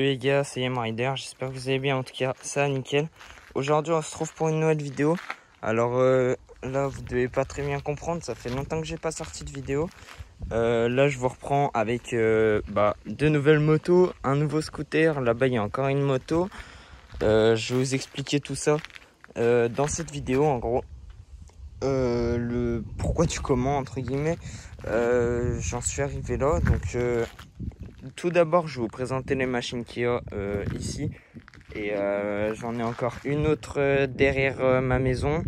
les gars, c'est YamRider, j'espère que vous allez bien, en tout cas ça nickel. Aujourd'hui on se retrouve pour une nouvelle vidéo. Alors là vous devez pas très bien comprendre, ça fait longtemps que j'ai pas sorti de vidéo. Là je vous reprends avec deux nouvelles motos, un nouveau scooter, là-bas il y a encore une moto. Je vais vous expliquer tout ça dans cette vidéo en gros. Le pourquoi du comment entre guillemets. J'en suis arrivé là, donc tout d'abord je vais vous présenter les machines qu'il y a ici. Et j'en ai encore une autre derrière ma maison.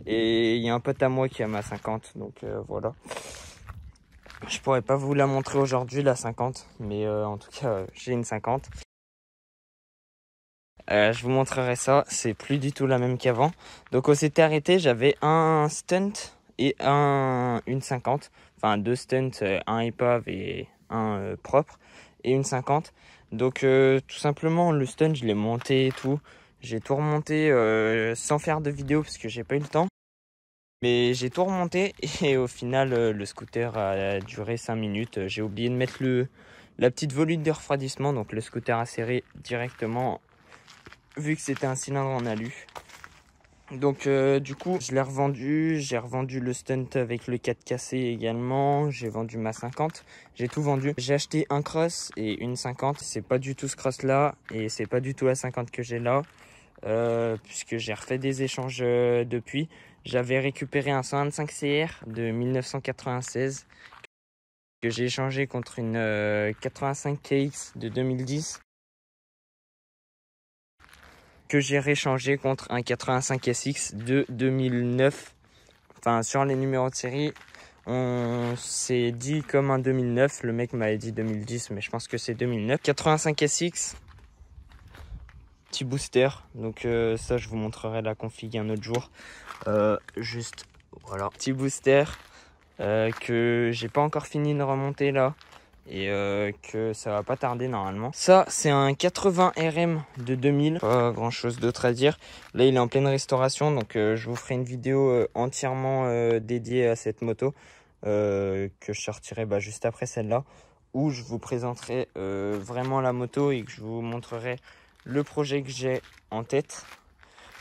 Et il y a un pote à moi qui a ma 50, donc voilà. Je pourrais pas vous la montrer aujourd'hui la 50, mais en tout cas j'ai une 50. Je vous montrerai ça, c'est plus du tout la même qu'avant. Donc on s'était arrêté, j'avais un stunt et une 50. Enfin deux stunts, un épave et un propre et une 50. Donc tout simplement le stunt je l'ai monté et tout. J'ai tout remonté sans faire de vidéo parce que j'ai pas eu le temps. Mais j'ai tout remonté et au final le scooter a duré 5 minutes. J'ai oublié de mettre la petite volute de refroidissement, donc le scooter a serré directement vu que c'était un cylindre en alu. Donc du coup je l'ai revendu, j'ai revendu le stunt avec le 4 cassé également, j'ai vendu ma 50, j'ai tout vendu. J'ai acheté un cross et une 50, c'est pas du tout ce cross là et c'est pas du tout la 50 que j'ai là, puisque j'ai refait des échanges depuis. J'avais récupéré un 125 CR de 1996 que j'ai échangé contre une 85 KX de 2010. Que j'ai réchangé contre un 85 SX de 2009. Enfin, sur les numéros de série, on s'est dit comme un 2009. Le mec m'avait dit 2010, mais je pense que c'est 2009. 85 SX, petit booster. Donc ça, je vous montrerai la config un autre jour. Juste, voilà, petit booster que j'ai pas encore fini de remonter là. Et que ça va pas tarder normalement. Ça c'est un 80 RM de 2000, pas grand chose d'autre à dire. Là il est en pleine restauration, donc je vous ferai une vidéo entièrement dédiée à cette moto que je sortirai juste après celle-là, où je vous présenterai vraiment la moto et que je vous montrerai le projet que j'ai en tête,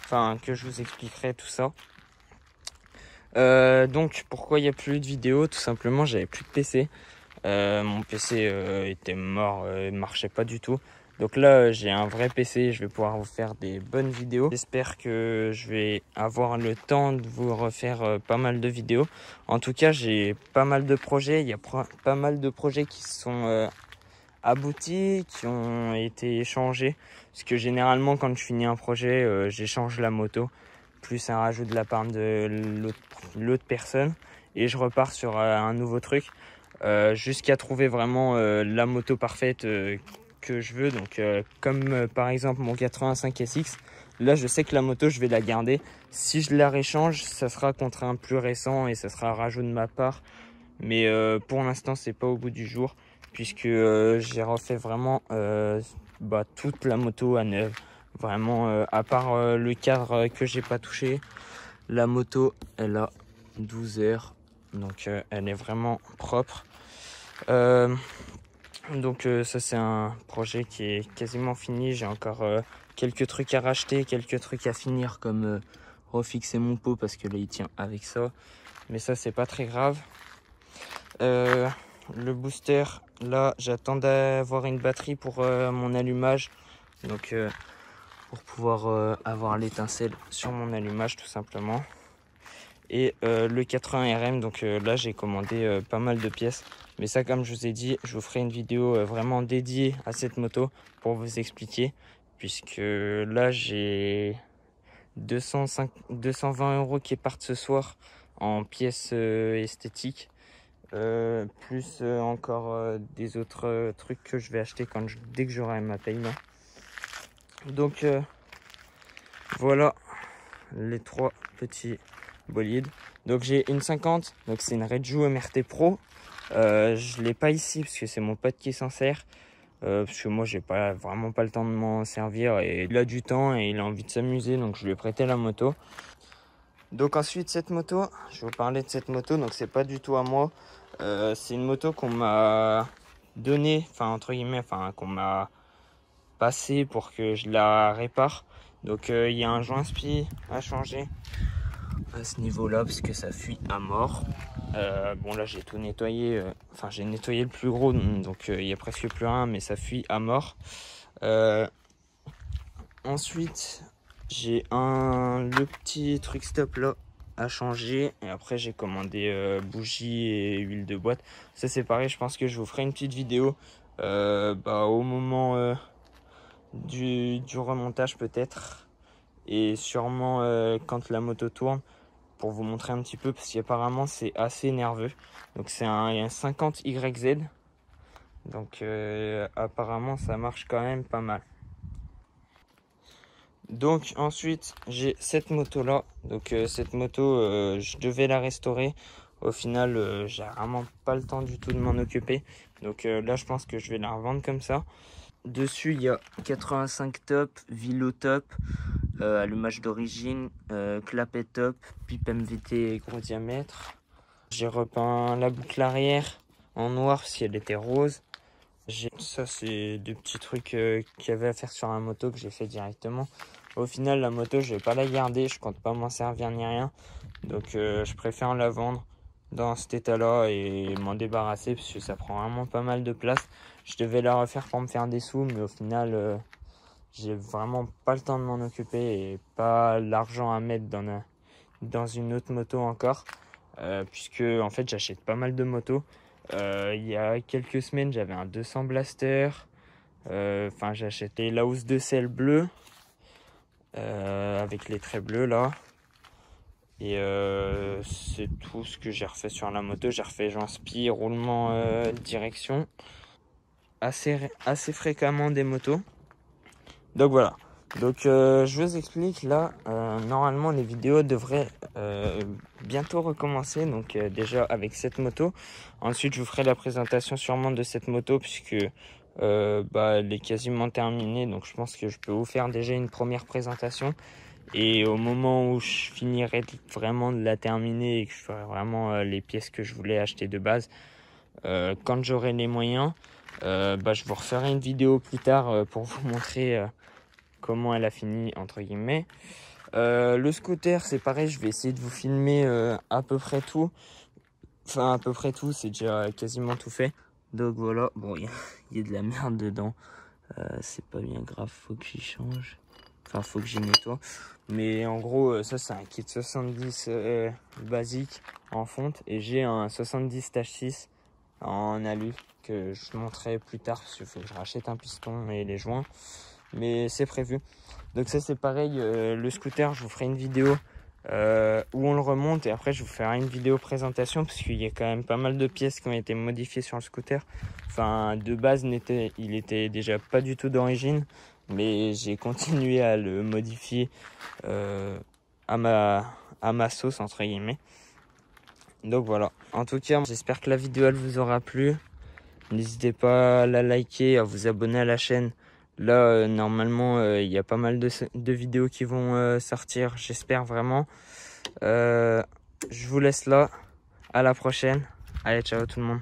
enfin que je vous expliquerai tout ça. Donc pourquoi il n'y a plus de vidéo? Tout simplement j'avais plus de PC. Mon PC était mort, il marchait pas du tout. Donc là j'ai un vrai PC, je vais pouvoir vous faire des bonnes vidéos. J'espère que je vais avoir le temps de vous refaire pas mal de vidéos. En tout cas j'ai pas mal de projets, il y a pas mal de projets qui sont aboutis, qui ont été échangés. Parce que généralement quand je finis un projet, j'échange la moto, plus un rajout de la part de l'autre personne. Et je repars sur un nouveau truc. Jusqu'à trouver vraiment la moto parfaite que je veux. Donc comme par exemple mon 85 SX, là je sais que la moto je vais la garder. Si je la réchange, ça sera contre un plus récent et ça sera un rajout de ma part. Mais pour l'instant c'est pas au bout du jour, puisque j'ai refait vraiment toute la moto à neuf. Vraiment à part le cadre que j'ai pas touché, la moto elle a 12 heures. Donc elle est vraiment propre. Donc ça c'est un projet qui est quasiment fini. J'ai encore quelques trucs à racheter, quelques trucs à finir, comme refixer mon pot parce que là il tient avec ça. Mais ça c'est pas très grave. Le booster, là j'attends d'avoir une batterie pour mon allumage. Donc pour pouvoir avoir l'étincelle sur mon allumage tout simplement. Et le 80 RM, donc là j'ai commandé pas mal de pièces, mais ça comme je vous ai dit, je vous ferai une vidéo vraiment dédiée à cette moto pour vous expliquer, puisque là j'ai 220 € qui partent ce soir en pièces esthétiques, plus encore des autres trucs que je vais acheter dès que j'aurai ma paye là. Donc voilà les trois petits bolide. Donc j'ai une 50, donc c'est une Reju MRT Pro. Je l'ai pas ici parce que c'est mon pote qui s'en sert, parce que moi j'ai vraiment pas le temps de m'en servir, et il a du temps et il a envie de s'amuser, donc je lui ai prêté la moto. Donc ensuite cette moto, je vais vous parler de cette moto. Donc c'est pas du tout à moi, c'est une moto qu'on m'a donnée, enfin entre guillemets, enfin qu'on m'a passer pour que je la répare. Donc il y a un joint spi à changer à ce niveau-là parce que ça fuit à mort. Bon là j'ai tout nettoyé, enfin j'ai nettoyé le plus gros, donc il y a presque plus rien, mais ça fuit à mort. Ensuite j'ai le petit truc stop là à changer, et après j'ai commandé bougies et huile de boîte. Ça c'est pareil, je pense que je vous ferai une petite vidéo au moment du remontage peut-être, et sûrement quand la moto tourne, pour vous montrer un petit peu, parce qu'apparemment c'est assez nerveux. Donc c'est un 50 YZ, donc apparemment ça marche quand même pas mal. Donc ensuite j'ai cette moto là, donc cette moto je devais la restaurer. Au final j'ai vraiment pas le temps du tout de m'en occuper, donc là je pense que je vais la revendre comme ça. Dessus il y a 85 top, Vilo top, allumage d'origine, clapet top, pipe MVT gros diamètre. J'ai repeint la boucle arrière en noir si elle était rose. Ça c'est des petits trucs qu'il y avait à faire sur la moto que j'ai fait directement. Au final la moto je vais pas la garder, je compte pas m'en servir ni rien. Donc je préfère la vendre dans cet état là et m'en débarrasser parce que ça prend vraiment pas mal de place. Je devais la refaire pour me faire des sous, mais au final j'ai vraiment pas le temps de m'en occuper et pas l'argent à mettre dans une autre moto encore, puisque en fait j'achète pas mal de motos. Il y a quelques semaines j'avais un 200 Blaster, enfin j'ai acheté la housse de selle bleue avec les traits bleus là, et c'est tout ce que j'ai refait sur la moto. J'ai refait joint spi, roulement direction, assez fréquemment des motos. Donc voilà, donc je vous explique là, normalement les vidéos devraient bientôt recommencer, donc déjà avec cette moto. Ensuite je vous ferai la présentation sûrement de cette moto, puisque elle est quasiment terminée, donc je pense que je peux vous faire déjà une première présentation. Et au moment où je finirai vraiment de la terminer et que je ferai vraiment les pièces que je voulais acheter de base, quand j'aurai les moyens, je vous referai une vidéo plus tard pour vous montrer comment elle a fini entre guillemets. Le scooter c'est pareil, je vais essayer de vous filmer à peu près tout. Enfin à peu près tout, c'est déjà quasiment tout fait. Donc voilà, bon il y a de la merde dedans. C'est pas bien grave, faut que j'y change. Enfin faut que j'y nettoie. Mais en gros ça c'est un kit 70 basique en fonte. Et j'ai un 70 -6 en alu que je montrerai plus tard, parce qu'il faut que je rachète un piston et les joints. Mais c'est prévu. Donc ça c'est pareil, le scooter je vous ferai une vidéo où on le remonte, et après je vous ferai une vidéo présentation, parce qu'il y a quand même pas mal de pièces qui ont été modifiées sur le scooter. Enfin de base il était déjà pas du tout d'origine, mais j'ai continué à le modifier à ma sauce entre guillemets. Donc voilà, en tout cas j'espère que la vidéo elle vous aura plu. N'hésitez pas à la liker, à vous abonner à la chaîne. Là, normalement, il y a pas mal de vidéos qui vont sortir, j'espère vraiment. Je vous laisse là. À la prochaine. Allez, ciao tout le monde.